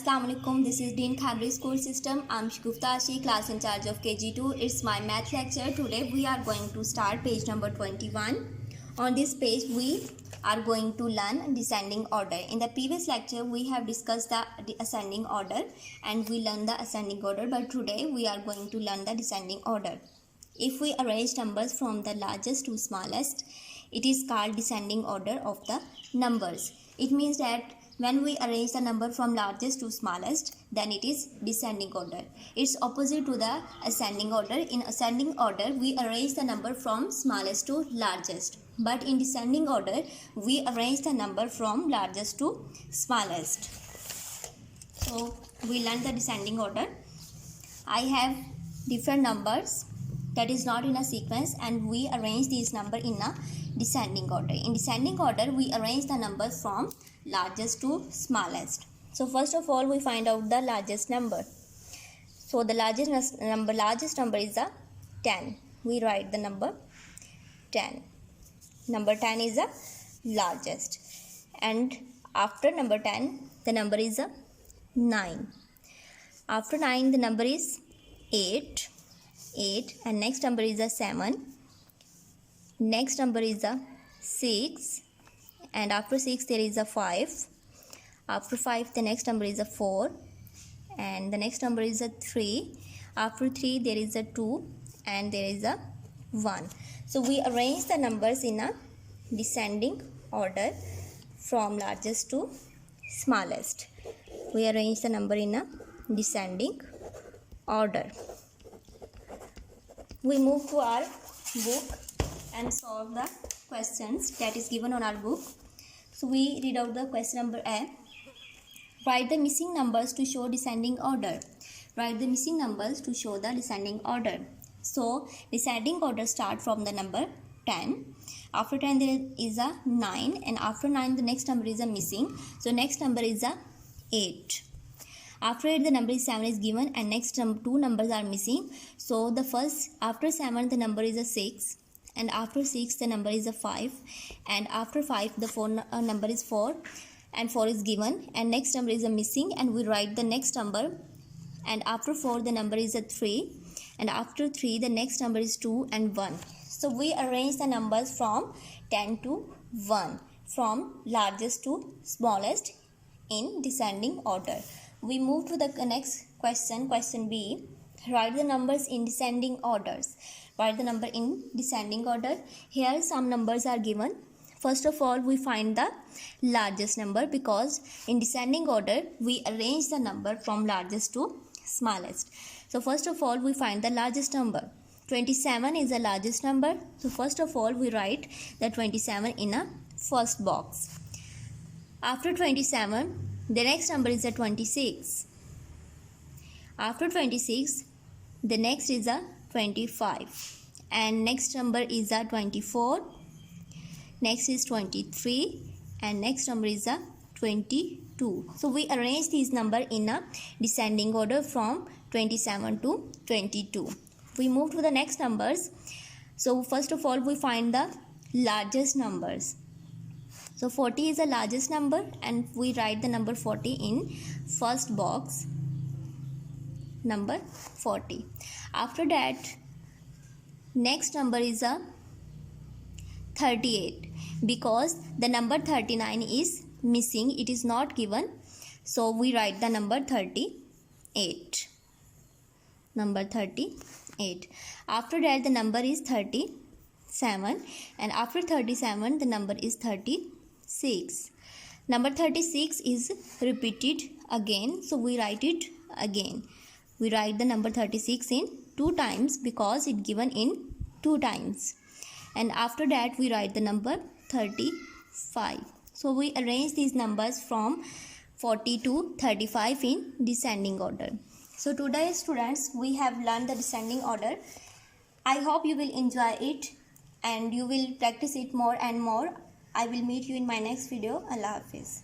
Assalamualaikum. This is Dean Khamri School System. I'm Shagufta Ashi, class in charge of KG2. It's my math lecture. Today we are going to start page number 21. On this page we are going to learn descending order. In the previous lecture we have discussed the ascending order and we learned the ascending order, but today we are going to learn the descending order. If we arrange numbers from the largest to smallest, it is called descending order of the numbers. It means that when we arrange the number from largest to smallest, then it is descending order. It's opposite to the ascending order. In ascending order, we arrange the number from smallest to largest. But in descending order, we arrange the number from largest to smallest. So, we learn the descending order. I have different numbers that is not in a sequence, and we arrange these numbers in a descending order. In descending order, we arrange the numbers from largest to smallest. So first of all, we find out the largest number. So the largest number is a 10. We write the number 10. Number 10 is the largest. And after number 10, the number is a 9. After 9, the number is 8. And next number is a 7. Next number is a 6. And after 6 there is a 5. After 5 the next number is a 4. And the next number is a 3. After 3 there is a 2. And there is a 1. So we arrange the numbers in a descending order from largest to smallest. We arrange the number in a descending order. We move to our book and solve the questions that is given on our book. So we read out the question number A. Write the missing numbers to show descending order. Write the missing numbers to show the descending order. So descending order start from the number 10. After 10 there is a 9, and after 9 the next number is a missing. So next number is a 8. After 8 the number is 7 is given, and next two numbers are missing. So the first, after 7 the number is a 6. And after 6 the number is a 5, and after 5 the number is 4, and 4 is given, and next number is a missing, and we write the next number. And after 4 the number is a 3, and after 3 the next number is 2 and 1. So we arrange the numbers from 10 to 1, from largest to smallest in descending order. We move to the next question, question B. Write the numbers in descending orders. Write the number in descending order. Here some numbers are given. First of all, we find the largest number, because in descending order we arrange the number from largest to smallest. So first of all, we find the largest number. 27 is the largest number. So first of all, we write the 27 in a first box. After 27, the next number is a 26. After 26, the next is a 25, and next number is a 24. Next is 23, and next number is a 22. So we arrange these numbers in a descending order from 27 to 22. We move to the next numbers. So first of all, we find the largest numbers. So 40 is the largest number, and we write the number 40 in first box, number 40. After that, next number is a 38, because the number 39 is missing, it is not given. So we write the number 38. Number 38. After that the number is 37, and after 37 the number is 36. Number 36 is repeated again, so we write it again. We write the number 36 in 2 times, because it given in 2 times. And after that we write the number 35. So we arrange these numbers from 40 to 35 in descending order. So today, students, we have learned the descending order. I hope you will enjoy it and you will practice it more and more. I will meet you in my next video. Allah Hafiz.